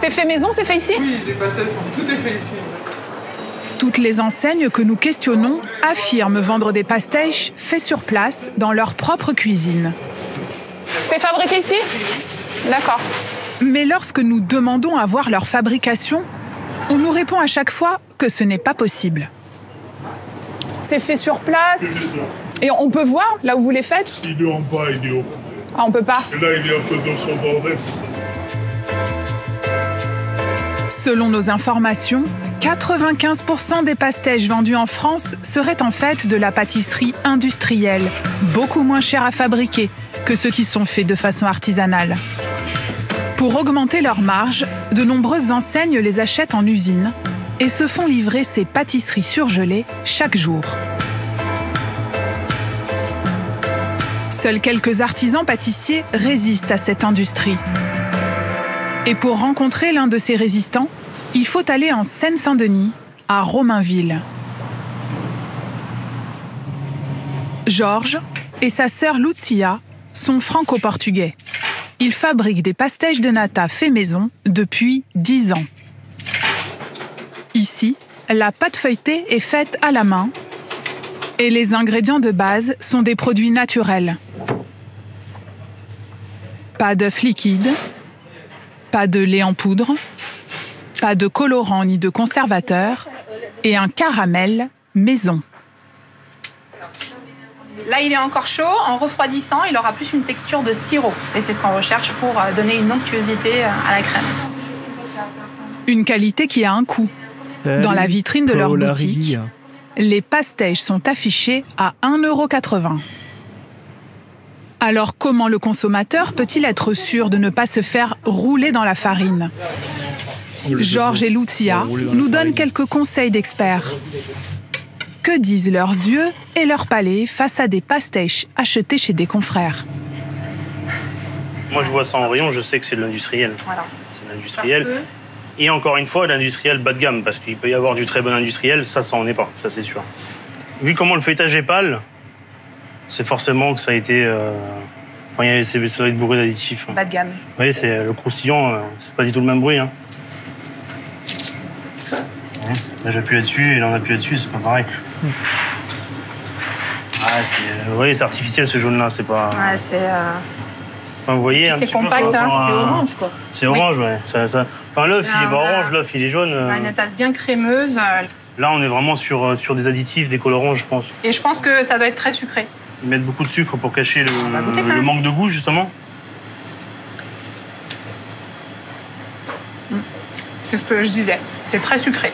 C'est fait maison, c'est fait ici? Oui, les pastèches sont tout est fait ici. Toutes les enseignes que nous questionnons affirment vendre des pastèches faits sur place dans leur propre cuisine. C'est fabriqué ici? D'accord. Mais lorsque nous demandons à voir leur fabrication, on nous répond à chaque fois que ce n'est pas possible. C'est fait sur place. Et on peut voir là où vous les faites? Il est en bas, il est au fond. Ah, on peut pas. Et là, il est un peu dans son bordel. Selon nos informations, 95% des pastèches vendues en France seraient en fait de la pâtisserie industrielle, beaucoup moins chère à fabriquer que ceux qui sont faits de façon artisanale. Pour augmenter leur marge, de nombreuses enseignes les achètent en usine et se font livrer ces pâtisseries surgelées chaque jour. Seuls quelques artisans pâtissiers résistent à cette industrie. Et pour rencontrer l'un de ces résistants, il faut aller en Seine-Saint-Denis, à Romainville. Georges et sa sœur Lucia sont franco-portugais. Ils fabriquent des pastèches de nata fait maison depuis 10 ans. Ici, la pâte feuilletée est faite à la main et les ingrédients de base sont des produits naturels. Pas d'œuf liquide, pas de lait en poudre, pas de colorant ni de conservateur et un caramel maison. Là, il est encore chaud. En refroidissant, il aura plus une texture de sirop. Et c'est ce qu'on recherche pour donner une onctuosité à la crème. Une qualité qui a un coût. Dans la vitrine de leur boutique, les pastèches sont affichées à 1,80 €. Alors comment le consommateur peut-il être sûr de ne pas se faire rouler dans la farine? Georges et Lucia nous donnent quelques conseils d'experts. Que disent leurs yeux et leurs palais face à des pastèches achetées chez des confrères? Moi, je vois ça en rayon, je sais que c'est de l'industriel. Voilà. C'est de l'industriel. Et encore une fois, l'industriel bas de gamme, parce qu'il peut y avoir du très bon industriel, ça en est pas, ça c'est sûr. Vu comment le feuilletage est pâle, c'est forcément que ça a été... ça va être bourré d'additifs. Bas de gamme. Oui, c'est le croustillant, c'est pas du tout le même bruit. Hein. Là, j'appuie là-dessus, et là, on appuie là-dessus, c'est pas pareil. Ah, c'est artificiel ce jaune-là, c'est pas... Ouais, c'est... Enfin, vous voyez, c'est compact, hein. C'est orange, quoi. C'est orange, ouais. Enfin, l'œuf, il est pas orange, l'œuf, il est jaune. Une tasse bien crémeuse. Là, on est vraiment sur des additifs, des colorants, je pense. Et je pense que ça doit être très sucré. Ils mettent beaucoup de sucre pour cacher le manque de goût, justement. C'est ce que je disais. C'est très sucré.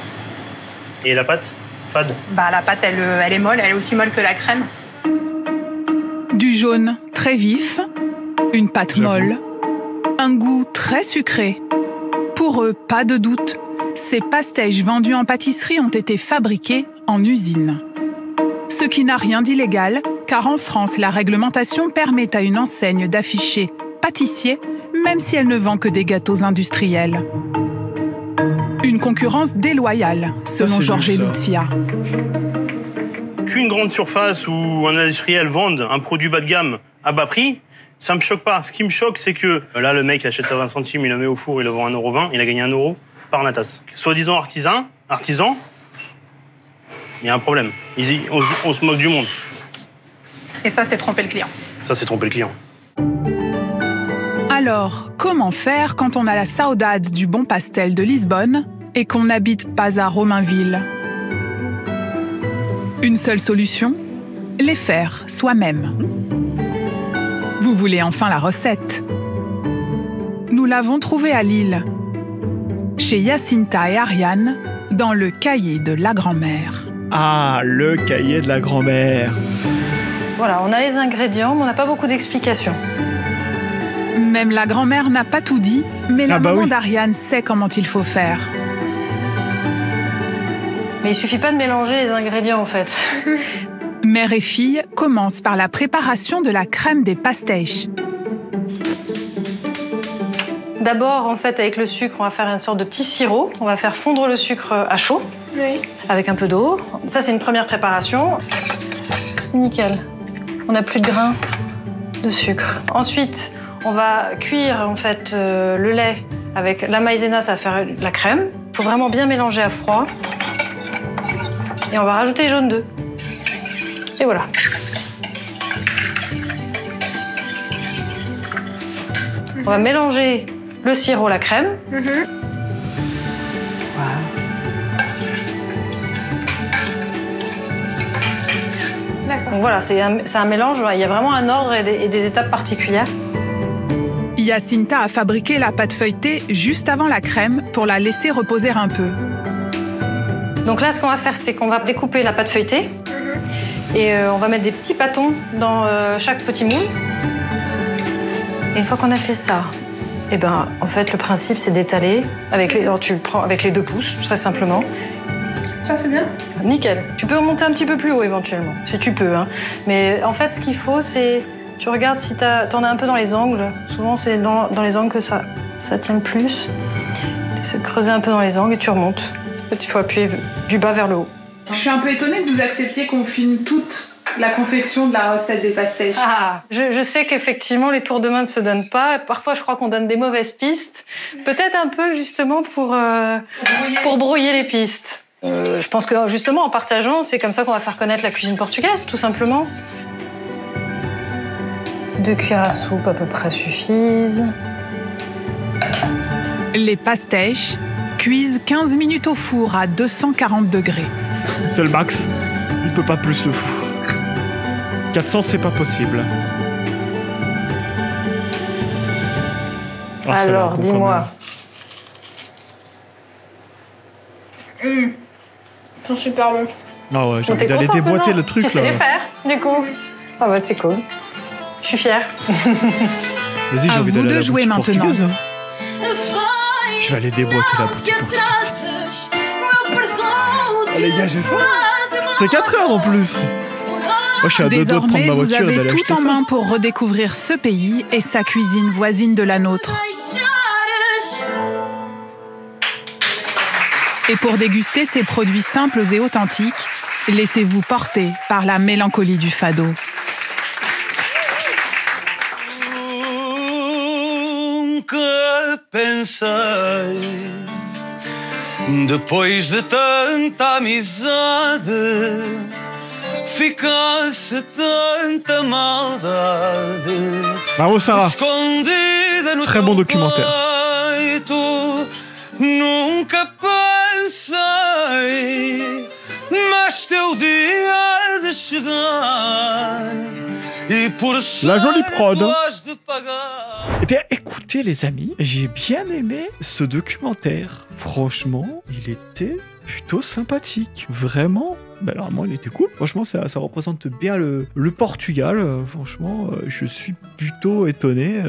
Et la pâte? Fade? Bah, la pâte, elle est molle. Elle est aussi molle que la crème. Du jaune très vif, une pâte molle, un goût très sucré. Pour eux, pas de doute, ces pastèches vendues en pâtisserie ont été fabriquées en usine. Ce qui n'a rien d'illégal, car en France, la réglementation permet à une enseigne d'afficher pâtissier, même si elle ne vend que des gâteaux industriels. Une concurrence déloyale, selon Georges et Lucia. Qu'une grande surface ou un industriel vende un produit bas de gamme à bas prix, ça me choque pas. Ce qui me choque, c'est que là, le mec, il achète ça 20 centimes, il le met au four, il le vend 1,20 €, il a gagné 1 € par natas. Soi-disant artisan, il y a un problème. On se moque du monde. Et ça, c'est tromper le client. Ça, c'est tromper le client. Alors, comment faire quand on a la saudade du bon pastel de Lisbonne et qu'on n'habite pas à Romainville? Une seule solution, les faire soi-même. Vous voulez enfin la recette? Nous l'avons trouvée à Lille, chez Jacinta et Ariane, dans le cahier de la grand-mère. Ah, le cahier de la grand-mère. Voilà, on a les ingrédients, mais on n'a pas beaucoup d'explications. Même la grand-mère n'a pas tout dit, mais la maman d'Ariane sait comment il faut faire. Mais il suffit pas de mélanger les ingrédients, en fait. Mère et fille commencent par la préparation de la crème des pastèches. D'abord, en fait, avec le sucre, on va faire une sorte de petit sirop. On va faire fondre le sucre à chaud, avec un peu d'eau. Ça, c'est une première préparation. C'est nickel. On n'a plus de grains de sucre. Ensuite, On va cuire en fait le lait avec la maïzena, ça va faire la crème. Il faut vraiment bien mélanger à froid. Et on va rajouter les jaunes d'œufs. Et voilà. On va mélanger le sirop, la crème. Voilà. Donc voilà, c'est un mélange, il y a vraiment un ordre et des étapes particulières. Jacinta a fabriqué la pâte feuilletée juste avant la crème pour la laisser reposer un peu. Donc là, ce qu'on va faire, c'est qu'on va découper la pâte feuilletée et on va mettre des petits bâtons dans chaque petit moule. Et une fois qu'on a fait ça, et ben, en fait, le principe, c'est d'étaler avec tu le prends avec les 2 pouces, très simplement. Ça, c'est bien. Nickel. Tu peux remonter un petit peu plus haut, éventuellement, si tu peux. Hein. Mais en fait, ce qu'il faut, c'est... Tu regardes si t'en as un peu dans les angles. Souvent, c'est dans les angles que ça tient le plus. Tu essaies de creuser un peu dans les angles et tu remontes. En fait, il faut appuyer du bas vers le haut. Je suis un peu étonnée que vous acceptiez qu'on filme toute la confection de la recette des pastèches. Ah, je sais qu'effectivement, les tours de main ne se donnent pas. Parfois, je crois qu'on donne des mauvaises pistes. Peut-être un peu, justement, pour brouiller les pistes. Je pense que, justement, en partageant, c'est comme ça qu'on va faire connaître la cuisine portugaise, tout simplement. 2 cuillères à soupe à peu près suffisent. Les pastèches cuisent 15 minutes au four à 240 degrés. C'est le max. Il peut pas plus le four. 400, c'est pas possible. Alors, dis-moi. Ils sont super bons. Ah ouais, j'ai envie d'aller déboîter le truc là. Tu sais les faire, du coup. Ah bah c'est cool. Je suis fière. Vas-y, j'ai envie d'aller à la boutique portugaise. Je vais aller déboîter la boutique portugaise. Oh, les gars, j'ai faim. C'est 4 heures en plus. Moi, je suis à 2 doigts de prendre ma voiture et d'aller acheter ça. Vous avez tout en main pour redécouvrir ce pays et sa cuisine voisine de la nôtre. Et pour déguster ces produits simples et authentiques, laissez-vous porter par la mélancolie du fado. Pensei, depois de tanta amizade, ficasse tanta maldade. Bravo Sarah. Très bon documentaire. Nunca pensei, mas teu dia de chegar. La jolie prod. Eh bien, écoutez les amis, j'ai bien aimé ce documentaire. Franchement, il était plutôt sympathique. Vraiment, vraiment, il était cool. Franchement, ça représente bien le Portugal. Franchement, je suis plutôt étonné.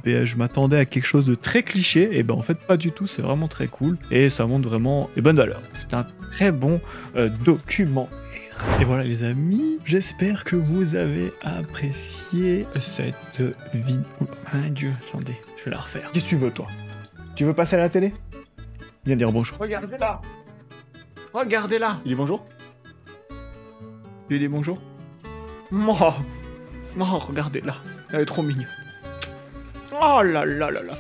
Je m'attendais à quelque chose de très cliché. Et en fait, pas du tout. C'est vraiment très cool. Et ça montre vraiment les bonnes valeurs. C'est un très bon documentaire. Et voilà les amis, j'espère que vous avez apprécié cette vidéo. Oh mon Dieu, attendez, je vais la refaire. Qu'est-ce que tu veux toi? Tu veux passer à la télé? Viens dire bonjour. Regardez-la. Regardez-la. Il dit bonjour? Il dit bonjour? Oh, regardez-la. Elle est trop mignonne. Oh là là là là.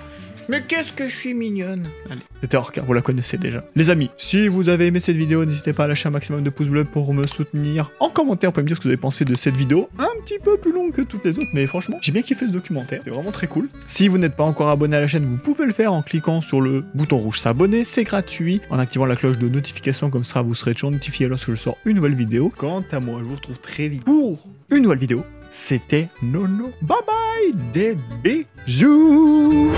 Mais qu'est-ce que je suis mignonne. Allez, c'était Orca, vous la connaissez déjà. Les amis, si vous avez aimé cette vidéo, n'hésitez pas à lâcher un maximum de pouces bleus pour me soutenir. En commentaire, vous pouvez me dire ce que vous avez pensé de cette vidéo. Un petit peu plus longue que toutes les autres, mais franchement, j'ai bien kiffé ce documentaire. C'est vraiment très cool. Si vous n'êtes pas encore abonné à la chaîne, vous pouvez le faire en cliquant sur le bouton rouge s'abonner. C'est gratuit. En activant la cloche de notification, comme ça, vous serez toujours notifié lorsque je sors une nouvelle vidéo. Quant à moi, je vous retrouve très vite pour une nouvelle vidéo. C'était Nono. Bye bye, des bisous.